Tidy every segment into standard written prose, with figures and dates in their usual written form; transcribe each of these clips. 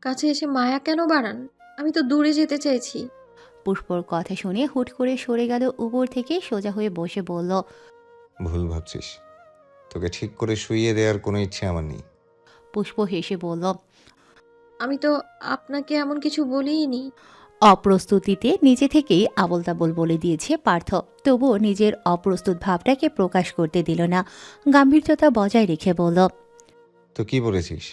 কাছে এসে মায়া কেন বাড়ান? আমি তো দূরে যেতে চাইছি। পুষ্পর কথা শুনে হুট করে সরে গেল উপর থেকে, সোজা হয়ে বসে বলল। ভুল ভাবছিস। তোকে ঠিক করে শুইয়ে দেওয়ার কোনো ইচ্ছে আমার নেই। পুষ্প হেসে বলল। আমি তো আপনাকে এমন কিছু বলিনি। অপ্রস্তুতিতে নিজে থেকেই আবোল তাবোল বলে দিয়েছে পার্থ, তবুও নিজের অপ্রস্তুত ভাবটাকে প্রকাশ করতে দিল না। গাম্ভীর্যতা বজায় রেখে বলল। তো কি বলেছিস?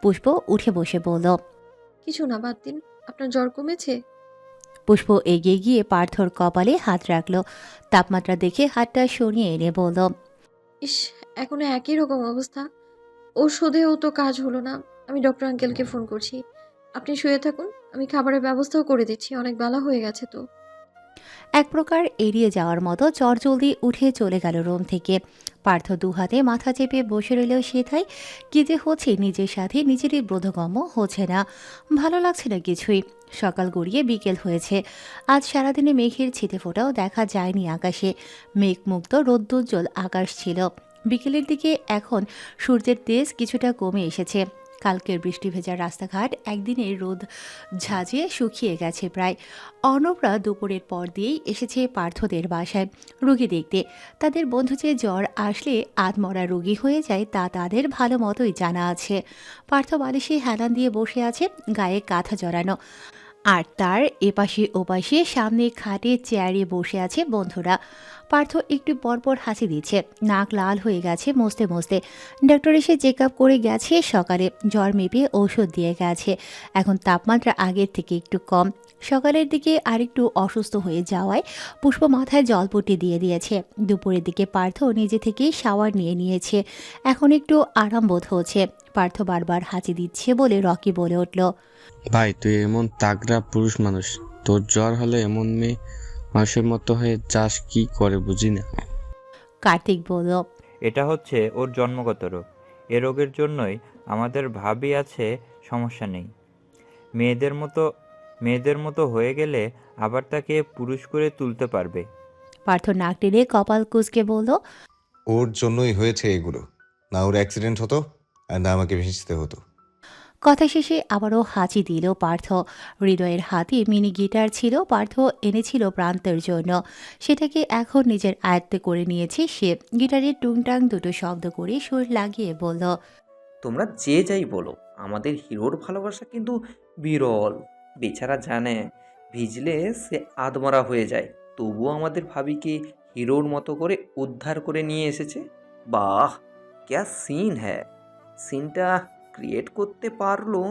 পুষ্প উঠে বসে বলল। কিছু না, বাদ দিন। আপনার জ্বর কমেছে? পুষ্প এগিয়ে গিয়ে পার্থর কপালে হাত রাখল। তাপমাত্রা দেখে হাতটা সরিয়ে এনে বলল। ইস, এখনো একই রকম অবস্থা। ওষুধেও তো কাজ হলো না। আমি ডক্টর আঙ্কেলকে ফোন করছি। আপনি শুয়ে থাকুন, আমি খাবারের ব্যবস্থাও করে দিচ্ছি। অনেক বেলা হয়ে গেছে তো। এক প্রকার এড়িয়ে যাওয়ার মতো চটজলদি উঠে চলে গেল রুম থেকে। পার্থ দুহাতে মাথা চেপে বসে রইল সেথায়। কি যে হচ্ছে নিজের সাথে নিজেরই বোধগম্য হচ্ছে না। ভালো লাগছে না কিছুই। সকাল গড়িয়ে বিকেল হয়েছে। আজ সারাদিনে মেঘের ছিটেফোঁটাও দেখা যায়নি আকাশে। মেঘমুক্ত রোদ্দুজ্জ্বল আকাশ ছিল। বিকেলের দিকে এখন সূর্যের তেজ কিছুটা কমে এসেছে। কালকের বৃষ্টি ভেজা রাস্তাঘাট একদিনে রোদ ঝাঁঝিয়ে শুকিয়ে গেছে প্রায়। অর্ণবরা দুপুরের পর দিয়েই এসেছে পার্থদের বাসায় রোগী দেখতে। তাদের বন্ধু যে জ্বর আসলে আধমরা রোগী হয়ে যায় তা তাদের ভালো মতোই জানা আছে। পার্থ বালিশে হেলান দিয়ে বসে আছে, গায়ে কাঁথা জড়ানো। আর তার এপাশে ওপাশে সামনে খাটে চেয়ারে বসে আছে বন্ধুরা। পার্থ একটু পরপর হাসি দিচ্ছে, নাক লাল হয়ে গেছে মুছতে মুছতে। ডক্টর এসে চেক আপ করে গেছে সকালে, জ্বর মেপে ঔষধ দিয়ে গেছে। এখন তাপমাত্রা আগের থেকে একটু কম। সকালের দিকে আরেকটু অসুস্থ হয়ে যাওয়ায় পুষ্প মাথায় জলপট্টি দিয়ে দিয়েছে। দুপুরের দিকে পার্থ নিজে থেকেই শাওয়ার নিয়ে নিয়েছে। এখন একটু আরাম বোধ হচ্ছে। পার্থ বারবার হাঁচি দিচ্ছে বলে রকি বলে উঠল। ভাই তুই এমন তাগড়া পুরুষ মানুষ, তোর জ্বর হলে এমন মেয়ে মানুষের মতো হয়ে যাস কি করে বুঝি না। কার্তিক বলল। এটা হচ্ছে ওর জন্মগত রোগ। এ রোগের জন্যই আমাদের ভাবি আছে, সমস্যা নেই। মেয়েদের মতো মেয়েদের মতো হয়ে গেলে আবার তাকে পুরুষ করে তুলতে পারবে। পার্থ নাক টেনে কপাল কুঁচকে বলল। ওর জন্যই হয়েছে এগুলো। না ওর অ্যাক্সিডেন্ট হতো, আর না আমাকে ভিজতে হতো। কথা শেষে আবারও হাঁচি দিল পার্থ। হৃদয়ের হাতে মিনি গিটার ছিল, পার্থ এনেছিল প্রান্তের জন্য। সেটাকে এখন নিজের আয়ত্তে করে নিয়েছে সে। গিটারের টুংটাং দুটো শব্দ করে সুর লাগিয়ে বলল। তোমরা যে যাই বলো, আমাদের হিরোর ভালোবাসা কিন্তু বিরল। বেচারা জানে ভিজলে সে আধমরা হয়ে যায়, তবুও আমাদের ভাবিকে হিরোর মতো করে উদ্ধার করে নিয়ে এসেছে। বাহ, ক্যা সিন হ্যাঁ। সিনটা ক্রিয়েট করতে পারলো,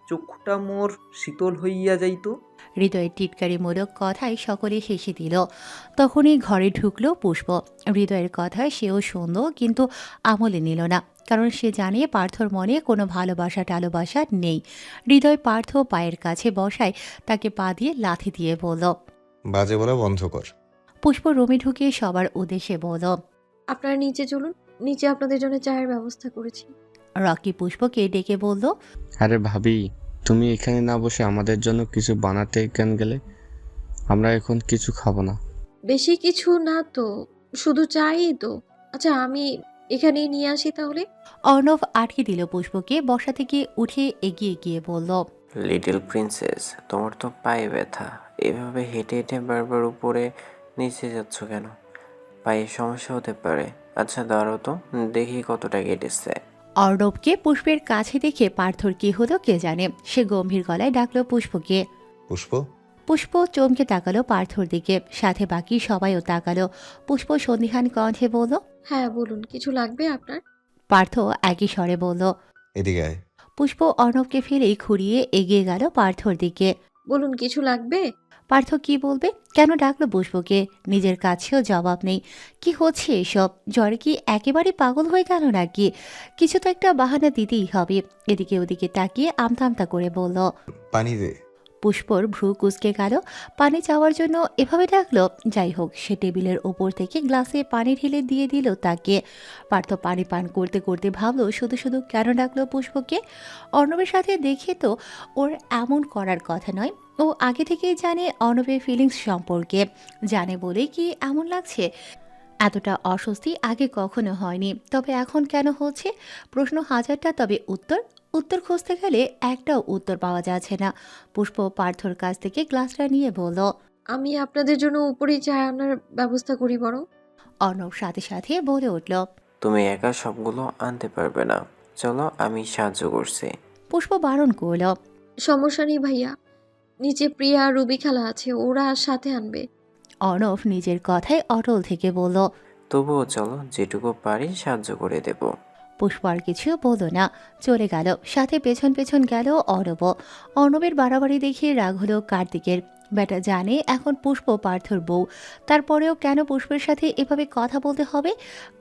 চক্ষুটা মোর শীতল হইয়া যাইতো। হৃদয়ের টিটকারিমূলক কথায় সকলে হেসে দিল। তখনই ঘরে ঢুকলো পুষ্প। হৃদয়ের কথায় সেও শুনল, কিন্তু আমলে নিল না। কারণ সে জানে পার্থর মনে কোনো ভালোবাসা টালোবাসা নেই। হৃদয় পার্থ পায়ের কাছে বসায় তাকে পা দিয়ে লাথি দিয়ে বলল। বাজে বলা বন্ধ কর। পুষ্প রুমে ঢুকে সবার উদ্দেশ্যে বলল। আপনারা নিচে চলুন, নিচে আপনাদের জন্য চায়ের ব্যবস্থা করেছি। রকি পুষ্পকে ডেকে বলল। আরে ভাবি, তুমি এখানে না বসে আমাদের জন্য কিছু বানাতে কেন গেলে? আমরা এখন কিছু খাবো না। বেশি কিছু না তো, শুধু চাই তো। আচ্ছা, আমি এখানেই নিয়ে আসি তাহলে। অর্ণব আটকে দিল পুষ্পকে, বসা থেকে উঠে এগিয়ে গিয়ে বলল। লিটল প্রিন্সেস, তোমার তো পায়ে ব্যথা, এভাবে হেঁটে হেঁটে বারবার উপরে নিচে যাচ্ছ কেন? পায়ে সমস্যা হতে পারে। আচ্ছা দাঁড়াও তো, দেখি কতটা কেটেছে। অর্ণবকে পুষ্পের কাছে দেখে পার্থর কি হলো কে জানে। সে গম্ভীর গলায় ডাকলো পুষ্পকে। পুষ্প। পুষ্প চমকে তাকালো পার্থর দিকে, সাথে বাকি সবাইও তাকালো। পুষ্প সন্দিহান কণ্ঠে বলল। হ্যাঁ বলুন, কিছু লাগবে আপনার? পার্থ একই স্বরে বলল। এদিকে আয়। পুষ্প অর্ণবকে ফেলেই খুঁড়িয়ে এগিয়ে গেল পার্থর দিকে। বলুন, কিছু লাগবে? পার্থ কি বলবে, কেন ডাকলো পুষ্পকে? নিজের কাছেও জবাব নেই। কি হচ্ছে এসব? জ্বরে কি একেবারে পাগল হয়ে গেল নাকি? কিছু তো একটা বাহানা দিতেই হবে। এদিকে ওদিকে তাকিয়ে আমতা আমতা করে বলল। পানি দে। পুষ্পর ভ্রু কুঁচকে গেল। পানি চাওয়ার জন্য এভাবে ডাকলো? যাই হোক, সে টেবিলের ওপর থেকে গ্লাসে পানি ঢেলে দিয়ে দিল তাকে। পার্থ পানি পান করতে করতে ভাবলো শুধু শুধু কেন ডাকলো পুষ্পকে। অর্ণবের সাথে দেখে তো ওর এমন করার কথা নয়। ও আগে থেকেই জানে অর্ণবের ফিলিংস সম্পর্কে। জানে বলেই কি এমন লাগছে? এতটা অস্বস্তি আগে কখনো হয়নি, তবে এখন কেন হচ্ছে? প্রশ্ন হাজারটা, তবে উত্তর উত্তর খুঁজতে গেলে একটাও উত্তর পাওয়া যাচ্ছে না। পুষ্প পার্থর কাছ থেকে গ্লাসটা নিয়ে বলল। আমি আপনাদের জন্য উপরেই চা আনার ব্যবস্থা করি বরং। অর্ণব সাথে সাথে বলে উঠল। তুমি একা সবগুলো আনতে পারবে না, চলো আমি সাহায্য করছি। পুষ্প বারণ করল। সমস্যা নেই ভাইয়া, নিচে প্রিয়া আর রুবি খালা আছে, ওরা সাথে আনবে। অর্ণব নিজের কথায় অটল থেকে বলল। তবুও চলো, যেটুকু পারি সাহায্য করে দেব। পুষ্প আর কিছু বলল না, চলে গেল। সাথে পেছন পেছন গেল অর্ণব। অর্ণবের বাড়াবাড়ি দেখে রাগ হলো কার্তিকের। বেটা জানে এখন পুষ্প পার্থর বউ, তারপরেও কেন পুষ্পের সাথে এভাবে কথা বলতে হবে।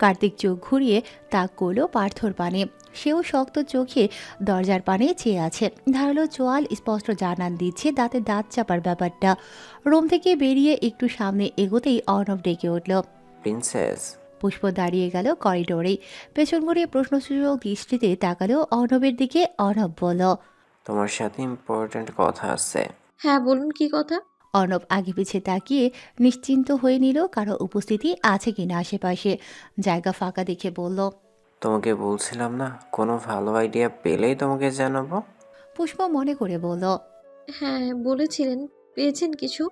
কার্তিক চোখ ঘুরিয়ে তাক করলো পার্থর পানে। সেও শক্ত চোখে দরজার পানে চেয়ে আছে। ধারালো চোয়াল স্পষ্ট জানান দিচ্ছে দাঁতে দাঁত চাপার ব্যাপারটা। রুম থেকে বেরিয়ে একটু সামনে এগোতেই অর্ণব ডেকে উঠল। প্রিন্সেস। পুষ্প দাঁড়িয়ে গেল করিডোরেই। পেছন ঘুরিয়ে প্রশ্নসূচক দৃষ্টিতে তাকালো অর্ণবের দিকে। অর্ণব বলল। তোমার সাথে ইম্পর্ট্যান্ট কথা আছে। হ্যাঁ বলুন, কি কথা? অর্ণব আগে পিছে তাকিয়ে নিশ্চিন্ত হয়ে নিল কারো উপস্থিতি আছে কিনা আশেপাশে। জায়গা ফাঁকা দেখে বলল। তোমাকে বলছিলাম না, কোনো ভালো আইডিয়া পেলেই তোমাকে জানাবো। পুষ্প মনে করে বলল। হ্যাঁ বলেছিলেন, পেয়েছেন কিছু?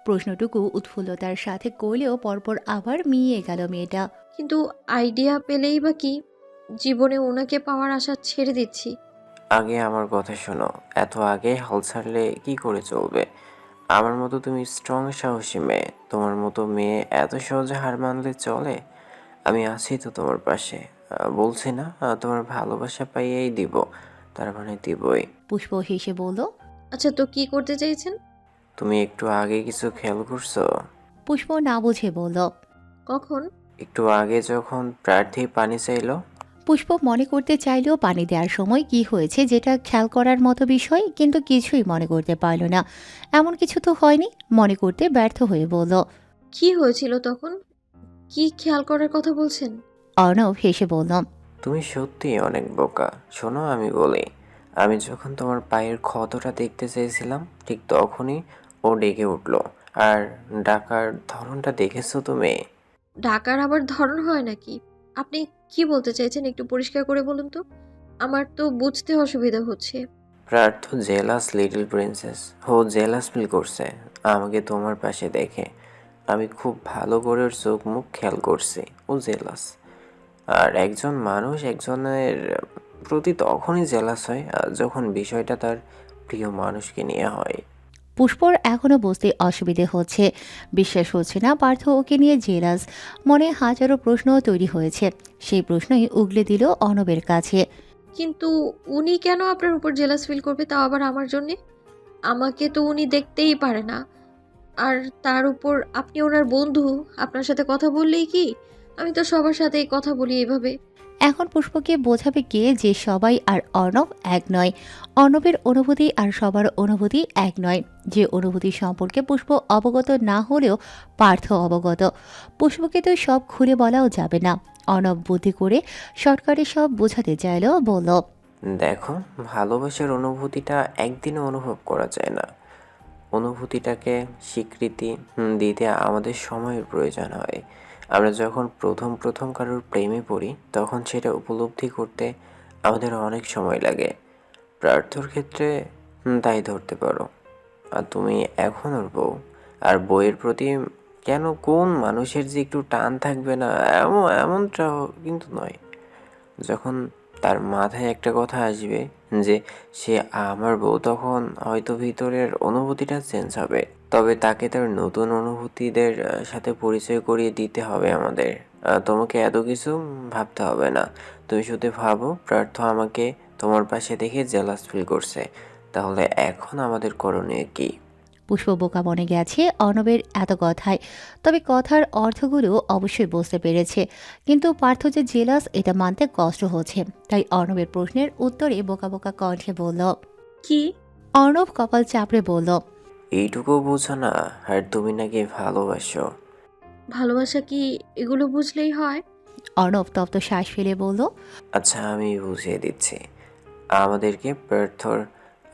প্রশ্নটুকু উৎফুল্লতার সাথে করলেও পরপর আবার মিইয়ে গেল মেয়েটা। কিন্তু আইডিয়া পেলেই বা কি, জীবনে ওনাকে পাওয়ার আশা ছেড়ে দিচ্ছি। আগে আমার কথা শোনো, এত আগে হাল ছাড়লে কি করে চলবে? আমার মতো তুমি স্ট্রং সাহসী মেয়ে, তোমার মতো মেয়ে এত সহজে হার মানলে চলে? আমি আছি তো তোমার পাশে। বলছি না, তোমার ভালোবাসা পাইয়েই দিব, তার মানে দিবই। পুষ্প হেসে বলল। আচ্ছা তো কি করতে চাইছেন? তুমি একটু আগে কিছু খেয়াল করছো? পুষ্প না বুঝে বলল। কখন? একটু আগে যখন প্রার্থী পানি চাইলো। পুষ্প মনে করতে চাইলেও পানি দেওয়ার সময় কি হয়েছে যেটা খেয়াল করার মতো বিষয়, কিন্তু কিছুই মনে করতে পারল না। এমন কিছু তো হয়নি, মনে করতে ব্যর্থ হয়ে বলল। কি হয়েছিল তখন? কি খেয়াল করার কথা বলছেন? অর্ণব হেসে বলল। তুমি সত্যিই অনেক বোকা। শোনো আমি বলি, আমি যখন তোমার পায়ের ক্ষতটা দেখতে চেয়েছিলাম ঠিক তখনই ও ডেকে উঠলো। আর ডাকার ধরনটা দেখেছো তুমি? ডাকার আবার ধরন হয় নাকি? আপনি কি বলতে চাইছেন একটু পরিষ্কার করে বলুন তো, আমার তো বুঝতে অসুবিধা হচ্ছে। প্রার্থ জেলাস লিটল প্রিন্সেস। ও জেলাস ফিল করছে আমাকে তোমার পাশে দেখে। আমি খুব ভালো করে ওর চোখ মুখ খেয়াল করছি, ও জেলাস। আর একজন মানুষ একজনের প্রতি তখনই জেলাস হয় যখন বিষয়টা তার প্রিয় মানুষকে নিয়ে হয়। পুষ্পর এখনো বুঝতে অসুবিধে হচ্ছে। বিশ্বাস হচ্ছে না পার্থ ওকে নিয়ে জেলাস। মনে হাজারো প্রশ্ন তৈরি হয়েছে। সেই প্রশ্নই উগলে দিল অর্ণবের কাছে। কিন্তু উনি কেন আপনার উপর জেলাস ফিল করবে, তাও আবার আমার জন্যে? আমাকে তো উনি দেখতেই পারে না। আর তার উপর আপনি ওনার বন্ধু, আপনার সাথে কথা বললেই কি? আমি তো সবার সাথেই কথা বলি এভাবে। এখন পুষ্পকে বোঝাবে কে যে সবাই আর অর্ণব এক নয়। অর্ণবের অনুভূতি আর সবার অনুভূতি এক নয়। যে অনুভূতি সম্পর্কে পুষ্প অবগত না হলেও পার্থ অবগত। পুষ্পকে তো সব খুলে বলাও যাবে না। অর্ণব বুদ্ধি করে শর্টকাটে সব বোঝাতে চাইল, বলল। দেখো, ভালোবাসার অনুভূতিটা একদিনে অনুভব করা যায় না। অনুভূতিটাকে স্বীকৃতি দিতে আমাদের সময়ের প্রয়োজন হয়। আমরা যখন প্রথম প্রথম কারোর প্রেমে পড়ি তখন সেটা উপলব্ধি করতে আমাদের অনেক সময় লাগে। প্রার্থর ক্ষেত্রে তাই ধরতে পারো। আর তুমি এখন ওর বউ, আর বইয়ের প্রতি কেন কোন মানুষের যে একটু টান থাকবে না, এমনটাও কিন্তু নয়। যখন তার মাথায় একটা কথা আসবে যে সে আমার বউ, তখন হয়তো ভিতরের অনুভূতিটা চেঞ্জ হবে। তবে তাকে তার নতুন অনুভূতিদের সাথে পরিচয় করিয়ে দিতে হবে আমাদের। তোমাকে এত কিছু ভাবতে হবে না। তুমি শুধু ভাবো প্রার্থ আমাকে তোমার পাশে দেখে জেলাস ফিল করছে, তাহলে এখন আমাদের করণীয় কী? পুষ্প বোকা বনে গেছে অর্ণবের এত কথায়। তবে কথার অর্থগুলো অবশ্যই বুঝতে পেরেছে। কিন্তু পার্থ যে জেলাস এটা মানতে কষ্ট হচ্ছে। তাই অর্ণবের প্রশ্নের উত্তরে বোকা বোকা কণ্ঠে বলল। কি? অর্ণব কপাল চাপড়ে বলল। এইটুকু বোঝো না, আর তুমি নাকি ভালোবাসো। ভালোবাসা কি এগুলো বুঝলেই হয়? অর্ণব তপ্ত শ্বাস ফেলে বলল। আচ্ছা আমি বুঝিয়ে দিচ্ছি। আমাদেরকে পার্থর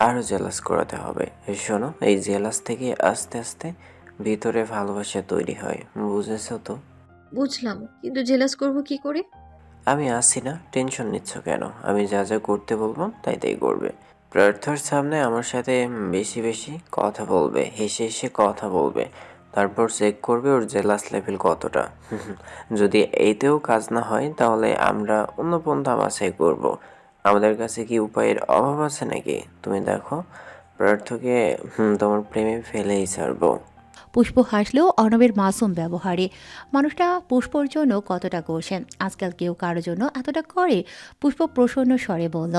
আরও জেলাস করাতে হবে। শোনো, এই জেলাস থেকে আস্তে আস্তে ভিতরে ভালোবাসা তৈরি হয়, বুঝেছো তো? বুঝলাম, কিন্তু জেলাস করব কি করে? আমি আসি না, টেনশন নিচ্ছ কেন? আমি যা যা করতে বলবো তাই তাই করবে। প্রার্থনার সামনে আমার সাথে বেশি বেশি কথা বলবে, হেসে হেসে কথা বলবে, তারপর চেক করবে ওর জেলাস লেভেল কতটা। যদি এইতেও কাজ না হয় তাহলে আমরা অন্য পন্থা বাছাই করব। আমাদের কাছে কি উপায়ের অভাব আছে নাকি? তুমি দেখো, প্রার্থকে তোমার প্রেমে ফেলেই ছাড়বো। পুষ্প হাসলেও অর্ণবের মাসুম ব্যবহারে মানুষটা পুষ্পর জন্য কতটা করছেন আজকাল কেউ কারোর জন্য এতটা করে। পুষ্প প্রসন্ন স্বরে বলল।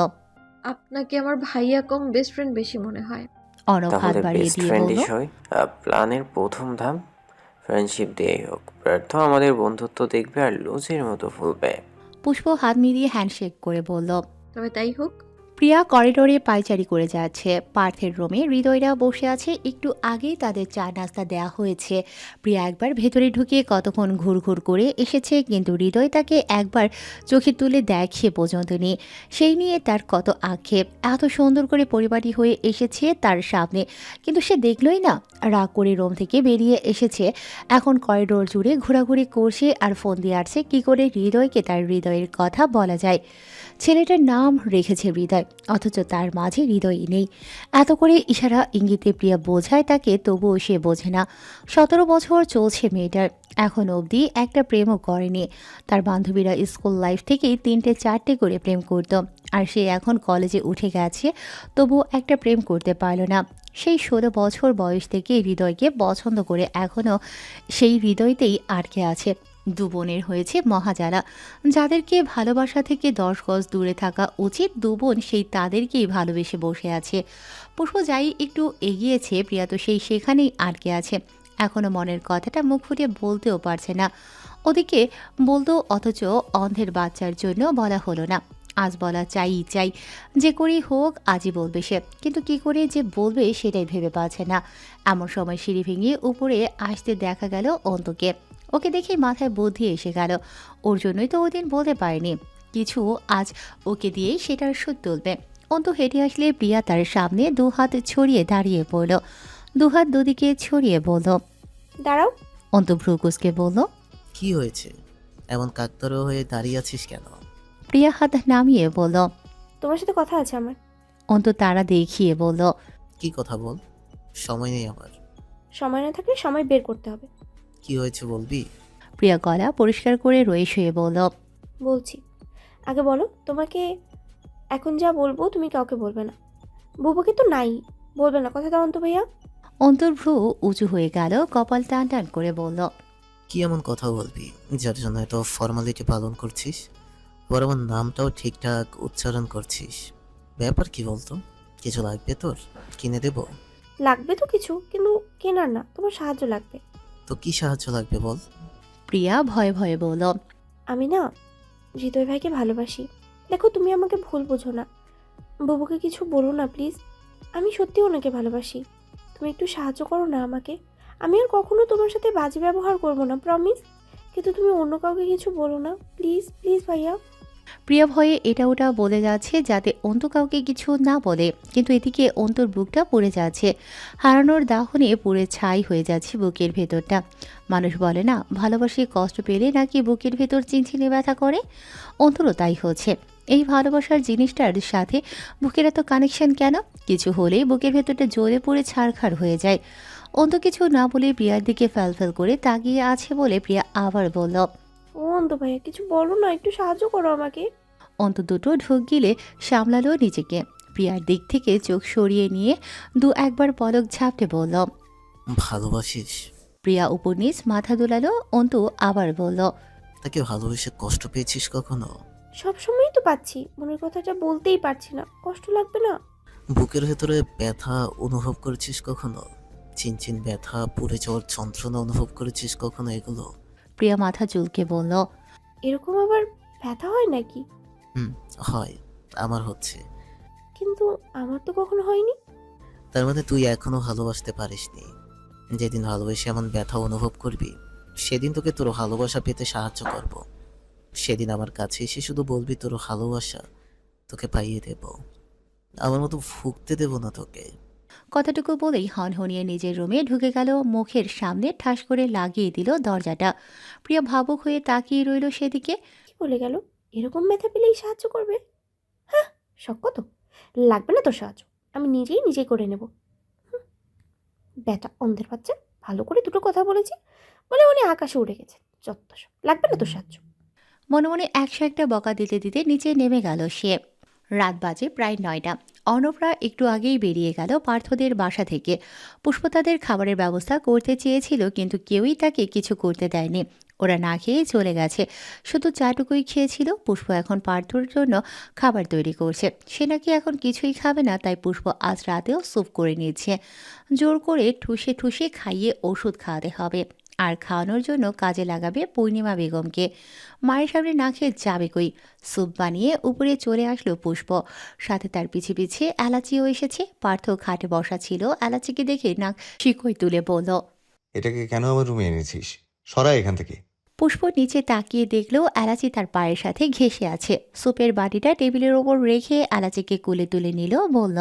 আপনাকে আমার ভাইয়া কম বেস্ট ফ্রেন্ড বেশি মনে হয়। অর্ণব হাত তাহলে বাড়িয়ে বেস্ট দিয়ে ফ্রেন্ডই বলল। সই। প্ল্যানের প্রথম ধাপ ফ্রেন্ডশিপ দিয়েই হোক। ব্যর্থ আমাদের বন্ধুত্ব দেখবে আর লুচির মতো ফুলবে। পুষ্প হাত মিলিয়ে হ্যান্ডশেক করে বলল। তবে তাই হোক। প্রিয়া করিডোরে পায়চারি করে যাচ্ছে। পার্থের রুমে হৃদয়রা বসে আছে। একটু আগেই তাদের চা নাস্তা দেওয়া হয়েছে। প্রিয়া একবার ভেতরে ঢুকে কতক্ষণ ঘুরঘুর করে এসেছে, কিন্তু হৃদয় তাকে একবার চোখে তুলে দেখে পর্যন্ত নেই। সেই নিয়ে তার কত আক্ষেপ। এত সুন্দর করে পরিপাটি হয়ে এসেছে তার সামনে, কিন্তু সে দেখলই না। রাগ করে রুম থেকে বেরিয়ে এসেছে। এখন করিডোর জুড়ে ঘোরাঘুরি করছে আর ফোন দিয়ে আসছে কী করে হৃদয়কে তার হৃদয়ের কথা বলা যায়। ছেলেটার নাম রেখেছে হৃদয়, অথচ তার মাঝে হৃদয়ই নেই। এত করে ইশারা ইঙ্গিতে প্রিয়া বোঝায় তাকে, তবুও সে বোঝে না। 17 বছর চলছে মেয়েটার, এখন অবধি একটা প্রেমও করেনি। তার বান্ধবীরা স্কুল লাইফ থেকেই 3-4টে করে প্রেম করত, আর সে এখন কলেজে উঠে গেছে, তবুও একটা প্রেম করতে পারল না। সেই 16 বছর বয়স থেকে হৃদয়কে পছন্দ করে এখনও সেই হৃদয়তেই আটকে আছে। দু বোনের হয়েছে মহাজালা। যাদেরকে ভালোবাসা থেকে 10 গজ দূরে থাকা উচিত, দু বোন সেই তাদেরকেই ভালোবেসে বসে আছে। পুষ্প যাই একটু এগিয়েছে, প্রিয়া তো সেই সেখানেই আটকে আছে। এখনও মনের কথাটা মুখ ফুটে বলতেও পারছে না। ওদিকে বলতো, অথচ অন্ধের বাচ্চার জন্য বলা হলো না। আজ বলা চাই, যে করেই হোক আজই বলবে সে, কিন্তু কি করে যে বলবে সেটাই ভেবে পাচ্ছে না। এমন সময় সিঁড়ি ভেঙে উপরে আসতে দেখা গেল অন্তকে। ওকে দেখে মাথায় বুদ্ধি এসে গেল, ওর জন্যই তো ওই দিন বলতে পারেনি কিছু, আজ ওকে দিয়েই সেটার শোধ তুলবে। অন্ত হেঁটে আসলে প্রিয়া তার সামনে দুহাত ছড়িয়ে দাঁড়িয়ে পড়ল। দুহাত দুদিকে ছড়িয়ে বলল। দাঁড়াও। অন্ত ভ্রুকুসকে বলল। কি হয়েছে? এমন কাকতাড়ুয়া হয়ে দাঁড়িয়ে আছিস কেন? প্রিয়া হাত নামিয়ে বলল। তোমার সাথে কথা আছে আমার। অন্ত তারা দেখিয়ে বলল। কি কথা বল, সময় নেই আমার। সময় না থাকলে সময় বের করতে হবে। কি হয়েছে বলবি? প্রিয়া গলা পরিষ্কার করে রয়ে শুয়ে বলল। বলছি, আগে বলো, তোমাকে এখন যা বলবো তুমি কাউকে বলবে না। বুবুকে তো নাই, বলবে না, কথা দাও অন্ত ভাইয়া। অন্তর্ভ্রু উঁচু হয়ে গেল, কপাল টান টান করে বলল। কি এমন কথা বলবি যার জন্য এত ফর্মালিটি পালন করছিস? আবার আমার নামটাও ঠিকঠাক উচ্চারণ করছিস। ব্যাপার কি বলতো? কিছু লাগবে তোর? কিনে দেব? লাগবে তো কিছু, কিন্তু কেনার না, তোমার সাহায্য লাগবে। তো কি সাহায্য লাগবে বল? প্রিয়া ভয়ে ভয়ে বলল। আমি না হৃদয় ভাইকে ভালোবাসি। দেখো, তুমি আমাকে ভুল বোঝো না। বুবুকে কিছু বলো না প্লিজ। আমি সত্যি ওনাকে ভালোবাসি। তুমি একটু সাহায্য করো না আমাকে। আমি আর কখনো তোমার সাথে বাজে ব্যবহার করবো না, প্রমিস। কিন্তু তুমি অন্য কাউকে কিছু বলো না, প্লিজ প্লিজ ভাইয়া। প্রিয়া ভয়ে এটা ওটা বলে যাচ্ছে যাতে অন্ত কাউকে কিছু না বলে, কিন্তু এদিকে অন্তর বুকটা পড়ে যাচ্ছে। হারানোর দাহনে পুড়ে ছাই হয়ে যাচ্ছে বুকের ভেতরটা। মানুষ বলে না, ভালোবাসি কষ্ট পেলে নাকি বুকের ভেতর চিনচিনে ব্যথা করে। অন্তরও তাই হচ্ছে। এই ভালোবাসার জিনিসটার সাথে বুকের এত কানেকশন কেন? কিছু হলেই বুকের ভেতরটা জ্বলে পড়ে ছারখার হয়ে যায়। অন্ত কিছু না বলে প্রিয়ার দিকে ফ্যালফ্যাল করে তাকিয়ে আছে বলে প্রিয়া আবার বলল। ও অন্ত ভাইয়া, কিছু বলো না, একটু সাহায্য করো আমাকে। অন্ত দুটো ঢোক গিলে সামলালো নিজেকে। প্রিয়ার দিক থেকে চোখ সরিয়ে নিয়ে দু একবার পলক ঝাপটে বলল। ভালোবাসিস? প্রিয়া উপর নিচ মাথা দোলালো। অন্তু আবার বলল। তাকে ভালোবেসে কষ্ট পেয়েছিস কখনো? সবসময়ই তো পাচ্ছি, মনের কথাটা বলতেই পারছি না, কষ্ট লাগবে না? বুকের ভেতরে ব্যথা অনুভব করেছিস কখনো? চিনচিন ব্যথা, পুড়ে যাওয়ার যন্ত্রণা অনুভব করেছিস কখনো এগুলো? প্রিয়া মাথা চুলকে বলল। এরকম আবার ব্যথা হয় নাকি? হয়, আমার হচ্ছে। কিন্তু আমার তো কখনো হয়নি। তার মানে তুই এখনো ভালোবাসতে পারিসনি। যেদিন ভালোবেসে এমন ব্যথা অনুভব করবি, সেদিন তোকে তোর ভালোবাসা পেতে সাহায্য করব। সেদিন আমার কাছে এসে শুধু বলবি তোর ভালোবাসা তোকে পাইয়ে দেব, আমার মতো ভুগতে দেব না তোকে। কথাটুকু বলেই হনহনিয়ে নিজের রুমে ঢুকে গেল। মুখের সামনে ঠাস করে লাগিয়ে দিল দরজাটা। প্রিয়া ভাবুক হয়ে তাকিয়ে রইল সেদিকে। কি বলে গেল? এরকম ব্যথা পেলেই সাহায্য করবে? হ্যাঁ, শখ কত। লাগবে না তোর সাহায্য, আমি নিজেই করে নেব। ব্যাটা অন্ধের বাচ্চা, ভালো করে দুটো কথা বলেছি বলে উনি আকাশে উড়ে গেছে। যত্তসব, লাগবে না তোর সাহায্য। মনে মনে ১০০ একটা বকা দিতে দিতে নিচে নেমে গেল সে। রাত বাজে প্রায় ৯টা। অর্ণবরা একটু আগেই বেরিয়ে গেল পার্থদের বাসা থেকে। পুষ্প তাদের খাবারের ব্যবস্থা করতে চেয়েছিল, কিন্তু কেউই তাকে কিছু করতে দেয়নি। ওরা না খেয়েই চলে গেছে, শুধু চাটুকুই খেয়েছিল। পুষ্প এখন পার্থর জন্য খাবার তৈরি করছে। সে নাকি এখন কিছুই খাবে না, তাই পুষ্প আজ রাতেও স্যুপ করে নিচ্ছে। জোর করে ঠুসে ঠুসে খাইয়ে ওষুধ খাওয়াতে হবে, আর খাওয়ানোর জন্য কাজে লাগাবে পূর্ণিমা বেগমকে। মায়ের সামনে না খেয়ে যাবে কই। স্যুপ বানিয়ে উপরে চলে আসলো পুষ্প, সাথে তার পিছে পিছে এলাচিও এসেছে। পার্থ খাটে বসা ছিল, এলাচিকে দেখে নাক শিকই তুলে বলল। এটাকে কেন আমার রুমে এনেছিস? সরা এখান থেকে। পুষ্প নিচে তাকিয়ে দেখলো এলাচি তার পায়ের সাথে ঘেঁষে আছে। স্যুপের বাটিটা টেবিলের ওপর রেখে এলাচিকে কোলে তুলে নিল, বলল।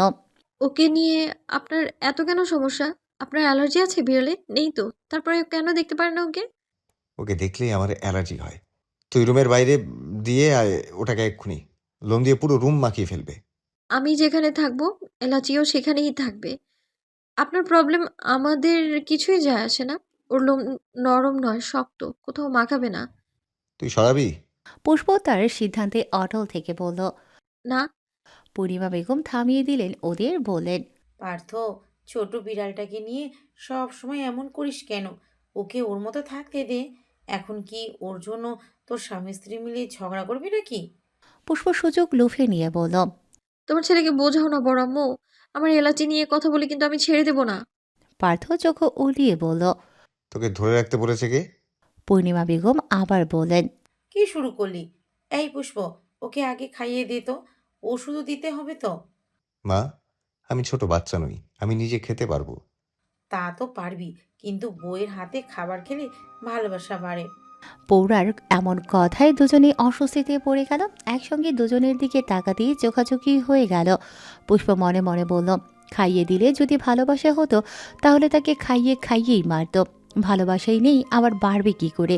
ওকে নিয়ে আপনার এত কেন সমস্যা? আপনার অ্যালার্জি আছে বিড়ালে? নেই তো, তারপরে কেন দেখতে পারেন না ওকে? ওকে দেখলেই আমার অ্যালার্জি হয়। তুই রুমের বাইরে দিয়ে আয় ওটাকে এক্ষুনি। লোম দিয়ে পুরো রুম মাখিয়ে ফেলবে। আমি যেখানে থাকবো এলাচিও সেখানেই থাকবে। আপনার প্রবলেম আমাদের কিছুই যায় আসে না। ওর লোম নরম নয়, শক্ত, কোথাও মাখাবে না। তুই সরাবি? পুষ্প তার সিদ্ধান্তে অটল থেকে বলল। না। পূর্ণিমা বেগম থামিয়ে দিলেন ওদের, বললেন। পার্থ, ছোট বিড়ালটাকে নিয়ে সব সময় এমন করিস কেন? ওকে ওর মতো থাকতে দে। এখন কি ওর জন্য তোর স্বামী স্ত্রী মিলে ঝগড়া করবি নাকি? পুষ্প সুযোগ লুফে নিয়ে বলল। তোমার ছেলেকে বোঝাও না বড় আম্মু। আমার এলাচি নিয়ে কথা বলে কিন্তু আমি ছেড়ে দেব না। পার্থ চোখ উলিয়ে বলল। তোকে ধরে রাখতে বলেছে কে? পূর্ণিমা বেগম আবার বললেন। কি শুরু করলি? এই পুষ্প, ওকে আগে খাইয়ে দে তো। ওষুধও দিতে হবে তো। মা, আমি ছোট বাচ্চা নই, আমি নিজে খেতে পারবো। তা তো পারবি, কিন্তু বউয়ের হাতে খাবার খেলে ভালোবাসা বাড়ে। পৌরার এমন কথায় দুজনেই অস্বস্তিতে পড়ে গেল। একসঙ্গে দুজনের দিকে তাকাতেই চোখাচোখি হয়ে গেল। পুষ্প মনে মনে বলল, খাইয়ে দিলে যদি ভালোবাসা হতো তাহলে তাকে খাইয়ে খাইয়েই মারত। ভালোবাসাই নেই, আবার বাড়বে কি করে?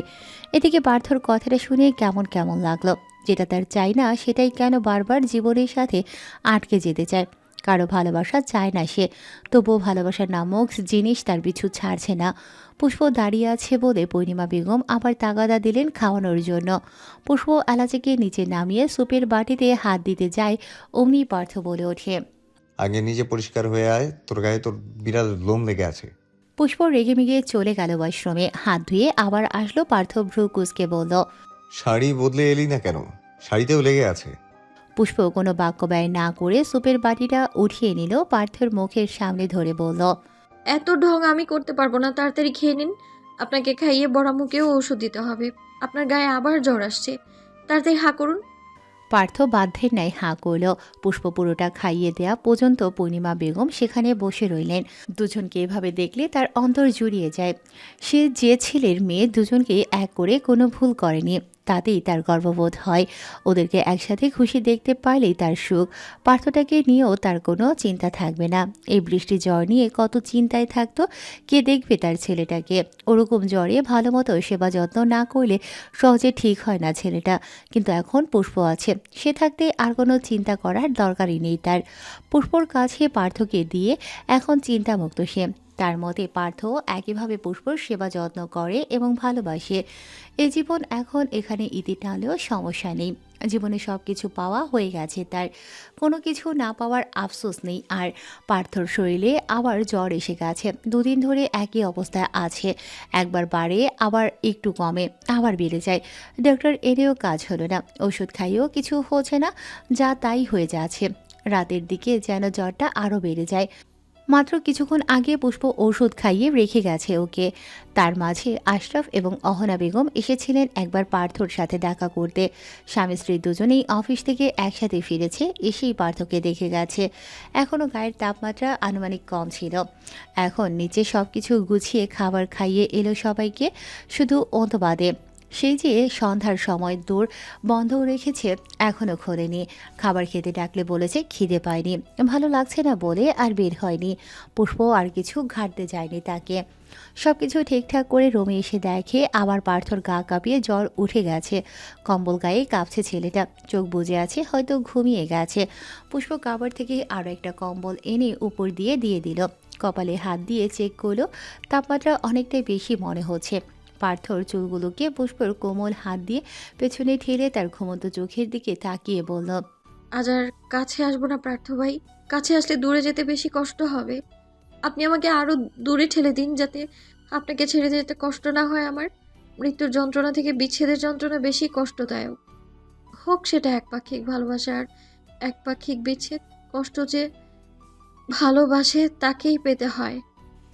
এদিকে পার্থর কথাটা শুনে কেমন কেমন লাগলো। যেটা তার চাই না সেটাই কেন বারবার জীবনের সাথে আটকে যেতে চায়। কারো ভালোবাসা চায় না সে, তবুও ভালোবাসা নামক জিনিস তার পিছু ছাড়ছে না। পুষ্প দাঁড়িয়ে আছে বলে পূর্ণিমা বেগম আবার তাগাদা দিলেন খাওয়ানোর জন্য। পুষ্প এলাচিকে নিচে নামিয়ে স্যুপের বাটিতে হাত দিতে যায়, অমনি পার্থ বলে ওঠে। আগে নিজে পরিষ্কার হয়ে আয়, তোর গায়ে তোর বিড়াল লোম লেগে আছে। পুষ্প রেগেমেগে চলে গেল ওয়াশরুমে। হাত ধুয়ে আবার আসলো পার্থ ভ্রু কুঁচকে বলল। শাড়ি বদলে এলি না কেন? শাড়িতেও লেগে আছে। পুষ্প কোনো বাক্য ব্যয় না করে স্যুপের বাটিটা উঠিয়ে নিল, পার্থর মুখের সামনে ধরে বলল। এত ঢং আমি করতে পারবো না, তাড়াতাড়ি খেয়ে নিন। আপনাকে খাইয়ে বড় আম্মুকেও ওষুধ দিতে হবে। আপনার গায়ে আবার জ্বর আসছে, তাড়াতাড়ি হা করুন। পার্থ বাধ্যের ন্যায় হাঁ করল। পুষ্প পুরোটা খাইয়ে দেয়া পর্যন্ত পূর্ণিমা বেগম সেখানে বসে রইলেন। দুজনকে এভাবে দেখলে তার অন্তর জুড়িয়ে যায়। সে যে ছেলের মেয়ে দুজনকে এক করে কোনো ভুল করেনি, তাতেই তার গর্ববোধ হয়। ওদেরকে একসাথে খুশি দেখতে পারলেই তার সুখ। পার্থটাকে নিয়েও তার কোনো চিন্তা থাকবে না। এই বৃষ্টি জ্বর নিয়ে কত চিন্তায় থাকতো। কে দেখবে তার ছেলেটাকে? ওরকম জ্বরে ভালো মতো সেবা যত্ন না করলে সহজে ঠিক হয় না ছেলেটা। কিন্তু এখন পুষ্প আছে, সে থাকতে আর কোনো চিন্তা করার দরকারই নেই তার। পুষ্পর কাছে পার্থকে দিয়ে এখন চিন্তামুক্ত সে। তার মতে পার্থ একইভাবে পুষ্পর সেবা যত্ন করে এবং ভালোবাসে। এই জীবন এখন এখানে ইতি টানলেও সমস্যা নেই। জীবনে সব কিছু পাওয়া হয়ে গেছে তার, কোনো কিছু না পাওয়ার আফসোস নেই আর। পার্থর শরীরে আবার জ্বর এসে গেছে, দুদিন ধরে একই অবস্থায় আছে। একবার বাড়ে, আবার একটু কমে, আবার বেড়ে যায়। ডক্টর এনেও কাজ হলো না, ওষুধ খাইয়েও কিছু হচ্ছে না, যা তাই হয়ে যাচ্ছে। রাতের দিকে যেন জ্বরটা আরও বেড়ে যায়। মাত্র কিছুক্ষণ আগে পুষ্প ওষুধ খাইয়ে রেখে গেছে ওকে। তার মাঝে আশরাফ এবং অহনা বেগম এসেছিলেন একবার পার্থর সাথে দেখা করতে। স্বামী স্ত্রী দুজনেই অফিস থেকে একসাথে ফিরেছে, এসেই পার্থকে দেখে গেছে। এখনও গায়ের তাপমাত্রা আনুমানিক কম ছিল। এখন নিচে সব কিছু গুছিয়ে খাবার খাইয়ে এলো সবাইকে, শুধু অন্তবাদে। সেই যে সন্ধ্যার সময় দৌড় বন্ধ রেখেছে, এখনো খোলেনি। খাবার খেতে ডাকলে বলেছে খিদে পায়নি, ভালো লাগছে না বলে আর বের হয়নি। পুষ্প আর কিছু ঘাটতে যায়নি তাকে। সবকিছু ঠিকঠাক করে রুমে এসে দেখে আবার পার্থর গা কাঁপিয়ে জ্বর উঠে গেছে। কম্বল গায়ে কাঁপছে ছেলেটা, চোখ বুজে আছে, হয়তো ঘুমিয়ে গেছে। পুষ্প কাবার থেকে আরও একটা কম্বল এনে উপর দিয়ে দিল। কপালে হাত দিয়ে চেক করলো, তাপমাত্রা অনেকটাই বেশি মনে হচ্ছে। পার্থর চুলগুলোকে পুষ্পর কোমল হাত দিয়ে পেছনে ঠেলে তার ঘুমন্ত চোখের দিকে তাকিয়ে বলল, আজ আর কাছে আসবো না পার্থ ভাই। কাছে আসলে দূরে যেতে বেশি কষ্ট হবে। আপনি আমাকে আরো দূরে ঠেলে দিন, যাতে আপনাকে ছেড়ে যেতে কষ্ট না হয় আমার। মৃত্যুর যন্ত্রণা থেকে বিচ্ছেদের যন্ত্রণা বেশি কষ্টদায়ক। হোক সেটা একপাক্ষিক ভালোবাসা আর একপাক্ষিক বিচ্ছেদ, কষ্ট যে ভালোবাসে তাকেই পেতে হয়।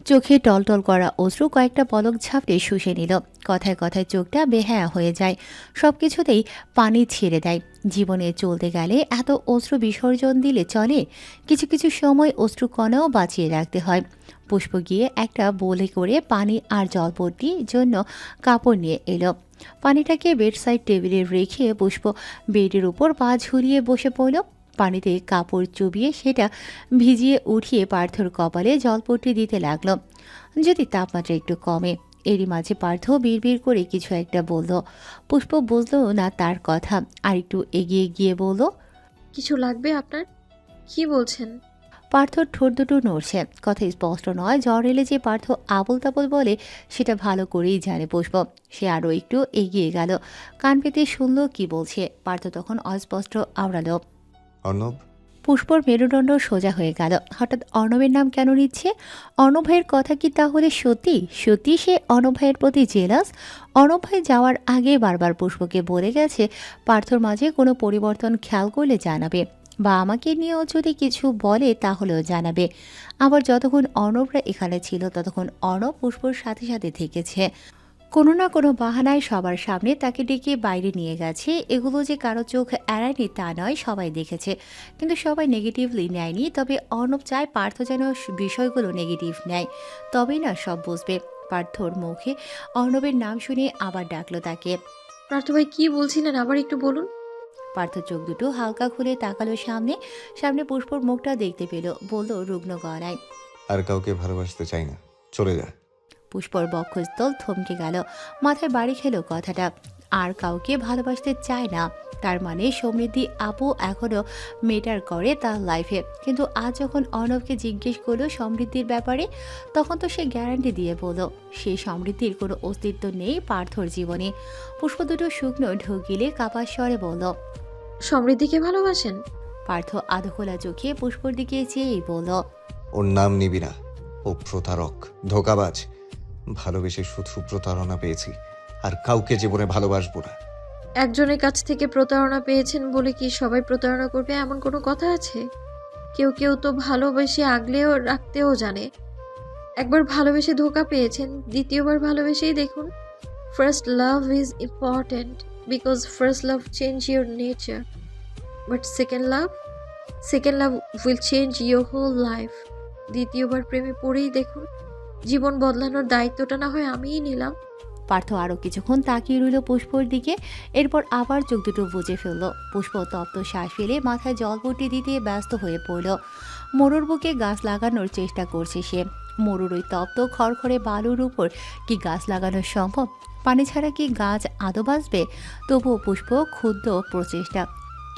চোখে টলটল করা অশ্রু কয়েকটা পলক ঝাপটে শুষে নিল। কথায় কথায় চোখটা বেহায়া হয়ে যায়, সব কিছুতেই পানি ছেড়ে দেয়। জীবনে চলতে গেলে এত অশ্রু বিসর্জন দিলে চলে? কিছু কিছু সময় অশ্রুকণাও বাঁচিয়ে রাখতে হয়। পুষ্প গিয়ে একটা বোলে করে পানি আর জলপট্টির জন্য কাপড় নিয়ে এলো। পানিটাকে বেডসাইড টেবিলে রেখে পুষ্প বেডের উপর পা ঝুলিয়ে বসে পড়ল। পানিতে কাপড় চুবিয়ে সেটা ভিজিয়ে উঠিয়ে পার্থর কপালে জলপট্টি দিতে লাগলো, যদি তাপমাত্রা একটু কমে। এরই মাঝে পার্থ বিড়বিড় করে কিছু একটা বলল। পুষ্প বুঝলো না তার কথা, আর একটু এগিয়ে গিয়ে বলল, কিছু লাগবে আপনার? কি বলছেন? পার্থর ঠোঁট দুটো নড়ছে, কথা স্পষ্ট নয়। জ্বর এলে যে পার্থ আবল তাবল বলে সেটা ভালো করেই জানে পুষ্প। সে আরও একটু এগিয়ে গেল, কান পেতে শুনল কি বলছে। পার্থ তখন অস্পষ্ট আওড়ালো, অর্ণব। পুষ্পর মেরুদণ্ড সোজা হয়ে গেল। হঠাৎ অর্ণবের নাম কেন নিচ্ছে? অর্ণব ভাইয়ের কথা কি তাহলে সত্যি সত্যি সে অর্ণব ভাইয়ের প্রতি জেলাস? অর্ণব ভাই যাওয়ার আগে বারবার পুষ্পকে বলে গেছে পার্থর মাঝে কোনো পরিবর্তন খেয়াল করলে জানাবে, বা আমাকে নিয়েও যদি কিছু বলে তাহলেও জানাবে। আবার যতক্ষণ অর্ণবরা এখানে ছিল ততক্ষণ অর্ণব পুষ্পর সাথে সাথে থেকেছে। কোনো না কোনো বাহানায় সবার সামনে তাকে ডেকে বাইরে নিয়ে গেছে। এগুলো যে কারো চোখ এড়ায়নি তা নয়, সবাই দেখেছে, কিন্তু সবাই নেগেটিভলি নেয়নি। তবে অর্ণব চায় পার্থ যেন বিষয়গুলো নেগেটিভ নেয়, তবেই না সব বুঝবে। পার্থর মুখে অর্ণবের নাম শুনে আবার ডাকলো তাকে। পার্থ ভাই কি বলছিলেন আবার একটু বলুন। পার্থ চোখ দুটো হালকা খুলে তাকালো সামনে। সামনে পুষ্পর মুখটা দেখতে পেল, বলল রুগ্ন গলায়, আর কাউকে ভালোবাসতে চাই না, চলে যা। পুষ্পর বক্ষস্থল থমকে গেল, মাথায় বাড়ি খেলো কথাটা। আর কাউকে ভালোবাসতে চায় না, তার মানে সমৃদ্ধি আপু এখনও মেটার করে তার লাইফে। কিন্তু আজ যখন অর্ণবকে জিজ্ঞেস করলো সমৃদ্ধির ব্যাপারে, তখন তো সে গ্যারান্টি দিয়ে বলল সেই সমৃদ্ধির কোনো অস্তিত্ব নেই পার্থর জীবনে। পুষ্প দুটো শুকনো ঢোক গিলে কাপার স্বরে বলল, সমৃদ্ধিকে ভালোবাসেন? পার্থ আধখোলা চোখে পুষ্পর দিকে চেয়েই বলল, ওর নাম নিবি না, ও প্রতারক, ধোঁকাবাজ। ভালোবেসে শুধু প্রতারণা পেয়েছি, আর কাউকে জীবনে ভালোবাসবো না। একজনের কাছ থেকে প্রতারণা পেয়েছেন বলে কি সবাই প্রতারণা করবে এমন কোনো কথা আছে? কেউ কেউ তো ভালোবেসে আগলেও রাখতেও জানে। একবার ভালোবেসে ধোঁকা পেয়েছেন, দ্বিতীয়বার ভালোবেসেই দেখুন। First love is important because first love change your nature, but second love will change your whole life. দ্বিতীয়বার প্রেমে পড়েই দেখুন, জীবন বদলানোর দায়িত্বটা না হয় আমিই নিলাম। পার্থ আরও কিছুক্ষণ তাকিয়ে রইল পুষ্পর দিকে, এরপর আবার চোখ দুটো বুজে ফেলল। পুষ্প তপ্ত শ্বাস ফেলে মাথায় জলপট্টি দিতে ব্যস্ত হয়ে পড়ল। মরুর বুকে গাছ লাগানোর চেষ্টা করছে সে। মরুর ওই তপ্ত খড়খড়ে বালুর উপর কি গাছ লাগানো সম্ভব? পানি ছাড়া কি গাছ আদৌ বাঁচবে? তবুও পুষ্প ক্ষুদ্র প্রচেষ্টা,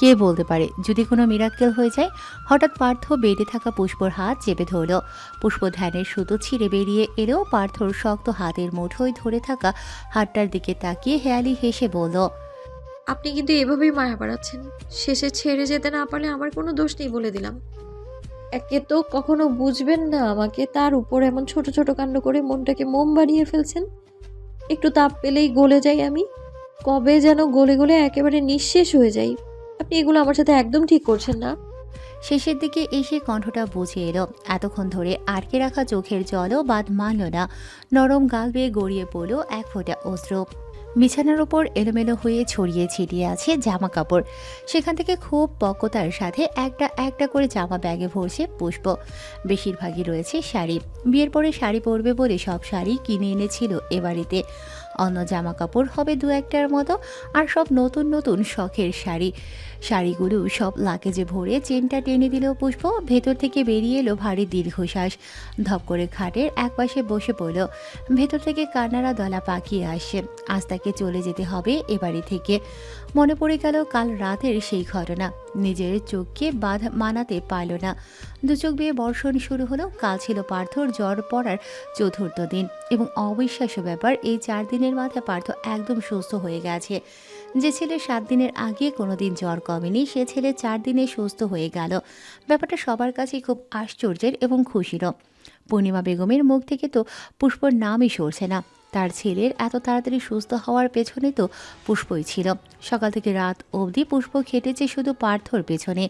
কে বলতে পারে যদি কোনো মিরাক্কেল হয়ে যায়। হঠাৎ পার্থ বেডে থাকা পুষ্পর হাত চেপে ধরল। পুষ্প ধ্যানের সুতো ছিঁড়ে বেরিয়ে এলেও পার্থর শক্ত হাতের মুঠোয় ধরে থাকা হাতটার দিকে তাকিয়ে হেয়ালি হেসে বলল, আপনি কিন্তু এভাবেই মায়া বাড়াচ্ছেন। শেষে ছেড়ে যেতে না পারলে আমার কোনো দোষ নেই বলে দিলাম। একে তো কখনো বুঝবেন না আমাকে, তার উপর এমন ছোট ছোট কাণ্ড করে মনটাকে মোম বানিয়ে ফেলছেন। একটু তাপ পেলেই গলে যাই আমি, কবে যেন গলে গলে একেবারে নিঃশেষ হয়ে যাই। আপনি এগুলো আমার সাথে একদম ঠিক করছেন না। শেষের দিকে এসে কণ্ঠটা বুঝে এলো। এতক্ষণ ধরে আটকে রাখা চোখের জলও বাদ মানল না। নরম গাল বেয়ে গড়িয়ে পড়ল এক ফোঁটা অশ্রু। বিছানার ওপর এলোমেলো হয়ে ছড়িয়ে ছিটিয়ে আছে জামা কাপড়। সেখান থেকে খুব পক্কতার সাথে একটা একটা করে জামা ব্যাগে ভরছে পুষ্প। বেশিরভাগই রয়েছে শাড়ি। বিয়ের পরে শাড়ি পরবে বলে সব শাড়ি কিনে এনেছিল এ বাড়িতে। অন্য জামা কাপড় হবে দু একটার মতো, আর সব নতুন নতুন শখের শাড়িগুলো সব লাগেজে ভরে চেনটা টেনে দিল পুষ্প। ভেতর থেকে বেরিয়ে এলো ভারী দীর্ঘশ্বাস। ধপ করে খাটের একপাশে বসে পড়ল। ভেতর থেকে কান্নারা দলা পাকিয়ে আসে। আজ তাকে চলে যেতে হবে এ বাড়ি থেকে। মনে পড়ে গেল কাল রাতের সেই ঘটনা। নিজের চোখকে মানাতে পারল না। দু চোখ বেয়ে বর্ষণ শুরু হলো। কাল ছিল পার্থর জ্বর পড়ার চতুর্থ দিন, এবং অবিশ্বাস্য ব্যাপার, এই 4 দিনের মাথায় পার্থ একদম সুস্থ হয়ে গেছে। যে ছেলে 7 দিনের আগে কোনোদিন জ্বর কমেনি, সে ছেলে 4 দিনে সুস্থ হয়ে গেল। ব্যাপারটা সবার কাছেই খুব আশ্চর্যের এবং খুশিরও। পূর্ণিমা বেগমের মুখ থেকে তো পুষ্পর নামই সরছে না। তার ছেলের এত তাড়াতাড়ি সুস্থ হওয়ার পেছনে তো পুষ্পই ছিল। সকাল থেকে রাত অবধি পুষ্প খেটেছে শুধু পার্থর পেছনে।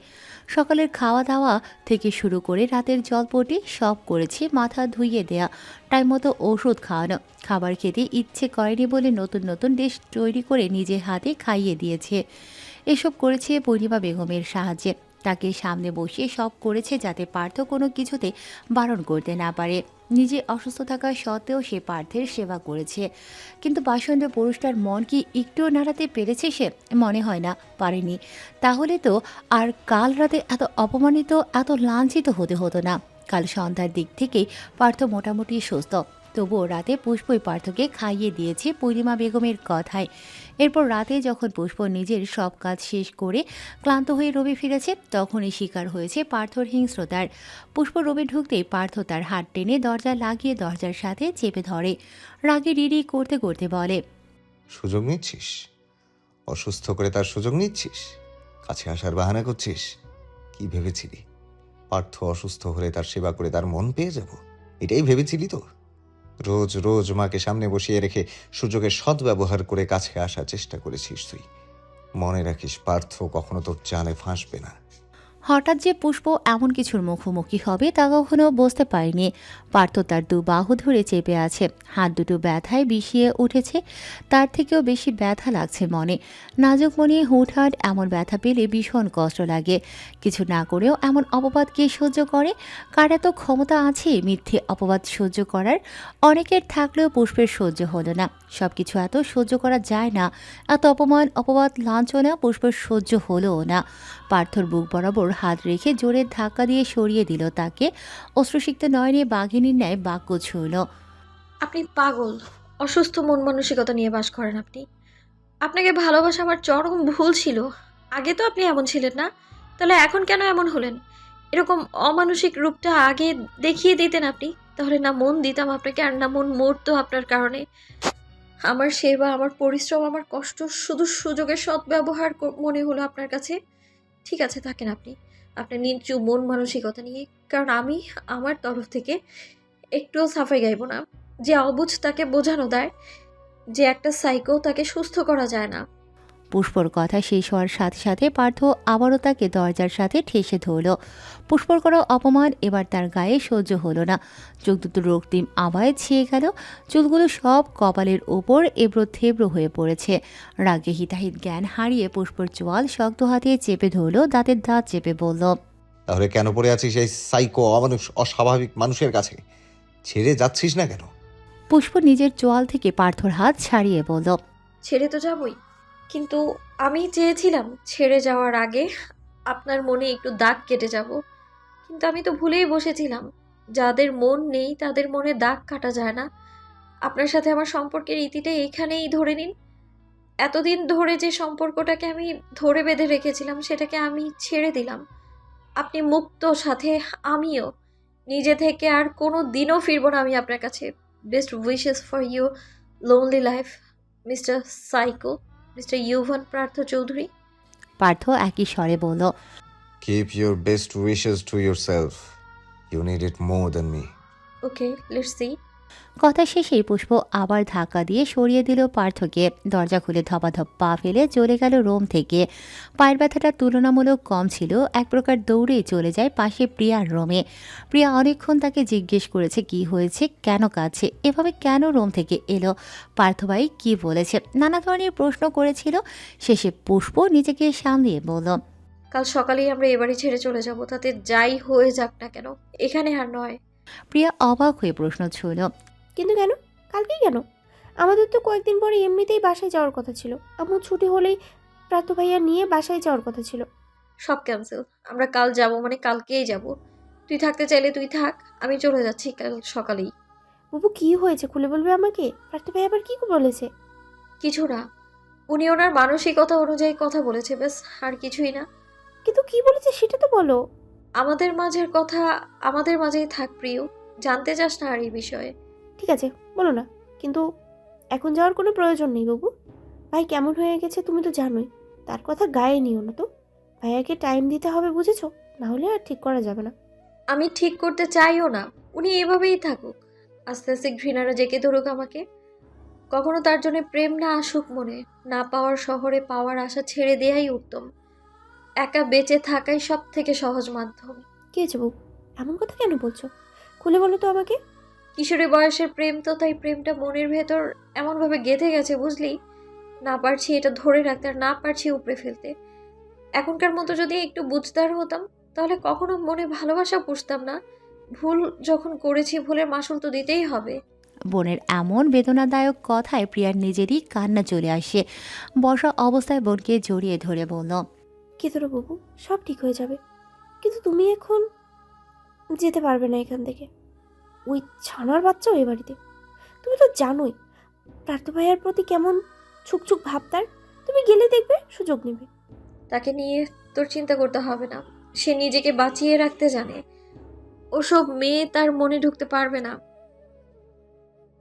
সকালের খাওয়া দাওয়া থেকে শুরু করে রাতের জলপটি সব করেছে, মাথা ধুইয়ে দেয়া, টাইম মতো ওষুধ খাওয়ানো। খাবার খেতে ইচ্ছে করেনি বলে নতুন নতুন ডিশ তৈরি করে নিজের হাতে খাইয়ে দিয়েছে। এসব করেছে পূর্ণিমা বেগমের সাহায্যে। তাকে সামনে বসিয়ে সব করেছে যাতে পার্থ কোনো কিছুতে বারণ করতে না পারে। নিজে অসুস্থ থাকা সত্ত্বেও সে পার্থের সেবা করেছে। কিন্তু বাসন্ত পুরুষটার মন কি একটুও নাড়াতে পেরেছে সে? মনে হয় না, পারেনি। তাহলে তো আর কাল রাতে এত অপমানিত, এত লাঞ্ছিত হতে হতো না। কাল সন্ধ্যার দিক থেকেই পার্থ মোটামুটি সুস্থ। তবুও রাতে পুষ্পই পার্থকে খাইয়ে দিয়েছে পূর্ণিমা বেগমের কথায়। এরপর রাতে যখন পুষ্প নিজের সব কাজ শেষ করে ক্লান্ত হয়ে রুমে ফিরেছে, তখনই শিকার হয়েছে পার্থর হিংস্রতার। পুষ্প রুমে ঢুকতেই পার্থ তার হাত টেনে দরজা লাগিয়ে দরজার সাথে চেপে ধরে। রাগে রিরি করতে করতে বলে, সুযোগ নিচ্ছিস? অসুস্থ করে তার সুযোগ নিচ্ছিস? কাছে আসার বাহানা করছিস? কি ভেবেছিলি পার্থ অসুস্থ হলে তার সেবা করে তার মন পেয়ে যাব? এটাই ভেবেছিলি তো? রোজ রোজ মাকে সামনে বসিয়ে রেখে সুযোগের সদ্ব্যবহার করে কাছে আসার চেষ্টা করেছিস তুই। মনে রাখিস, পার্থ কখনো তোর জালে ফাঁসবে না। হঠাৎ যে পুষ্প এমন কিছুর মুখোমুখি হবে তা কখনো বুঝতে পারিনি। পার্থ তার 2 বাহু ধরে চেপে আছে। হাত দুটো ব্যথায় বিষিয়ে উঠেছে। তার থেকেও বেশি ব্যথা লাগছে মনে। নাজুক মনে হুটহাট এমন ব্যথা পেলে ভীষণ কষ্ট লাগে। কিছু না করেও এমন অপবাদ কে সহ্য করে? কার এত ক্ষমতা আছে মিথ্যে অপবাদ সহ্য করার? অনেকের থাকলেও পুষ্পের সহ্য হলো না। সব কিছু এত সহ্য করা যায় না। এত অপমান, অপবাদ, লাঞ্ছনা পুষ্পের সহ্য হলোও না। পার্থর বুক বরাবর হাত রেখে জোরে ধাক্কা দিয়ে সরিয়ে দিল তাকে। অশ্রুসিক্ত নয়নে বাঘিনীর ন্যায় বাক্য ছুঁল, আপনি পাগল, অসুস্থ মন মানসিকতা নিয়ে বাস করেন আপনি। আপনাকে ভালোবাসা আমার চরম ভুল ছিল। আগে তো আপনি এমন ছিলেন না, তাহলে এখন কেন এমন হলেন? এরকম অমানসিক রূপটা আগে দেখিয়ে দিতেন আপনি, তাহলে না মন দিতাম আপনাকে, আর না মন মরতো আপনার কারণে। আমার সেবা, আমার পরিশ্রম, আমার কষ্ট শুধু সুযোগের সদ্ব্যবহার মনে হলো আপনার কাছে। ঠিক আছে, থাকেন আপনি আপনার নিচু মন মানসিকতা নিয়ে, কারণ আমি আমার তরফ থেকে একটুও সাফাই গাইব না। যে অবুঝ তাকে বোঝানো দেয়, যে একটা সাইকো তাকে সুস্থ করা যায় না। পুষ্পর কথা শেষ হওয়ার সাথে সাথে পার্থ আবারও তাকে দরজার সাথে ঠেসে ধরল। পুষ্পর করা অপমান এবার তার গায়ে সহ্য হলো না। চোখ দুটো রক্তিম আবায় ছেয়ে গেল। চুলগুলো সব কপালের ওপর এবড়ো থেবড়ো হয়ে পড়েছে। রাগে হিতাহিত জ্ঞান হারিয়ে পুষ্পর চোয়াল শক্ত হাতে চেপে ধরল, দাঁতের দাঁত চেপে বলল, তাহলে কেন পড়ে আছিস এই সাইকো অমানুষ অস্বাভাবিক মানুষের কাছে? ছেড়ে যাচ্ছিস না কেন? পুষ্প নিজের চোয়াল থেকে পার্থর হাত ছাড়িয়ে বলল, ছেড়ে তো যাবই, কিন্তু আমি চেয়েছিলাম ছেড়ে যাওয়ার আগে আপনার মনে একটু দাগ কেটে যাব। কিন্তু আমি তো ভুলেই বসেছিলাম। যাদের মন নেই তাদের মনে দাগ কাটা যায় না। আপনার সাথে আমার সম্পর্কের ইতিটা এইখানেই ধরে নিন। এতদিন ধরে যে সম্পর্কটাকে আমি ধরে বেঁধে রেখেছিলাম সেটাকে আমি ছেড়ে দিলাম। আপনি মুক্ত, সাথে আমিও। নিজে থেকে আর কোনো দিনও ফিরবো না আমি আপনার কাছে। Best wishes for you lonely life, mister psycho, mister Yuvan Partha Chowdhury. Partha একই স্বরে বলল, Keep your best wishes to yourself. You need it more than me. Okay, let's see. কথা শেষেই পুষ্প আবার ধাক্কা দিয়ে সরিয়ে দিল পার্থকে। দরজা খুলে ধপাধপ পা ফেলে চলে গেল রুম থেকে। পায়ের ব্যথাটা তুলনামূলক কম ছিল। এক প্রকার দৌড়েই চলে যায় পাশে প্রিয়ার রুমে। প্রিয়া অনেকক্ষণ তাকে জিজ্ঞেস করেছে কি হয়েছে, কেন কাঁদছে, এভাবে কেন রুম থেকে এলো, পার্থভাই কি বলেছে, নানা ধরনের প্রশ্ন করেছিল। শেষে পুষ্প নিজেকে সামলিয়ে বলল, কাল সকালেই আমরা এ বাড়ি ছেড়ে চলে যাব, তাতে যাই হয়ে যাক না কেন, এখানে আর নয়। প্রিয়া অবাক হয়ে প্রশ্ন ছুঁল, কিন্তু কেন? কালকেই কেন? আমাদের তো কয়েকদিন পরে এমনিতেই বাসায় যাওয়ার কথা ছিল। আম্মু ছুটি হলেই প্রার্থ ভাইয়া নিয়ে বাসায় যাওয়ার কথা ছিল। সব ক্যান্সেল। আমরা কাল যাব, মানে কালকেই যাব। তুই থাকতে চাইলে তুই থাক, আমি চলে যাচ্ছি কাল সকালেই। বুবু কি হয়েছে খুলে বলবে আমাকে? প্রার্থ ভাই আবার কি বলেছে? কিছু না, উনি ওনার মানসিকতা অনুযায়ী কথা বলেছে, ব্যাস, আর কিছুই না। কিন্তু কি বলেছে সেটা তো বলো। আমাদের মাঝের কথা আমাদের মাঝেই থাক প্রিয়, জানতে চাস না আর এই বিষয়ে? ঠিক আছে, বলো না। কিন্তু এখন যাওয়ার কোনো প্রয়োজন নেই বাবু। ভাই কেমন হয়ে গেছে তুমি তো জানোই। তার কথা গায়ে নিও না তো। ভাইয়াকে টাইম দিতে হবে, বুঝেছো? না হলে আর ঠিক করা যাবে না। আমি ঠিক করতে চাইও না, উনি এভাবেই থাকুক। আস্তে আস্তে ঘৃণারা জেঁকে ধরুক আমাকে। কখনো তার জন্য প্রেম না আসুক মনে, না পাওয়ার শহরে পাওয়ার আশা ছেড়ে দেয়াই উত্তম। একা বেঁচে থাকাই সব থেকে সহজ মাধ্যম। কি হয়েছে বাবু? এমন কথা কেন বলছো? খুলে বলো তো আমাকে। কিশোরী বয়সের প্রেম তো, তাই প্রেমটা মনের ভেতর এমনভাবে গেঁথে গেছে বুঝলি। না পারছি এটা ধরে রাখতে, আর না পারছি উপড়ে ফেলতে। এখনকার মতো যদি একটু বুঝদার হতাম, তাহলে কখনো মনে ভালোবাসা পুষতাম না। ভুল যখন করেছি, ভুলের মাসুল তো দিতেই হবে। বোনের এমন বেদনাদায়ক কথায় প্রিয়ার নিজেরই কান্না চলে আসে। বসা অবস্থায় বোনকে জড়িয়ে ধরে বলল, কেঁদো না বাবু, সব ঠিক হয়ে যাবে। কিন্তু তুমি এখন যেতে পারবে না এখান থেকে। ওই ছানার বাচ্চাও এ বাড়িতে। তুমি তো জানোই প্রার্থ ভাইয়ার প্রতি কেমন ছুকছুক ভাব তার। তুমি গেলে দেখবে সুযোগ নেবে। তাকে নিয়ে তোর চিন্তা করতে হবে না, সে নিজেকে বাঁচিয়ে রাখতে জানে। ওসব মেয়ে তার মনে ঢুকতে পারবে না।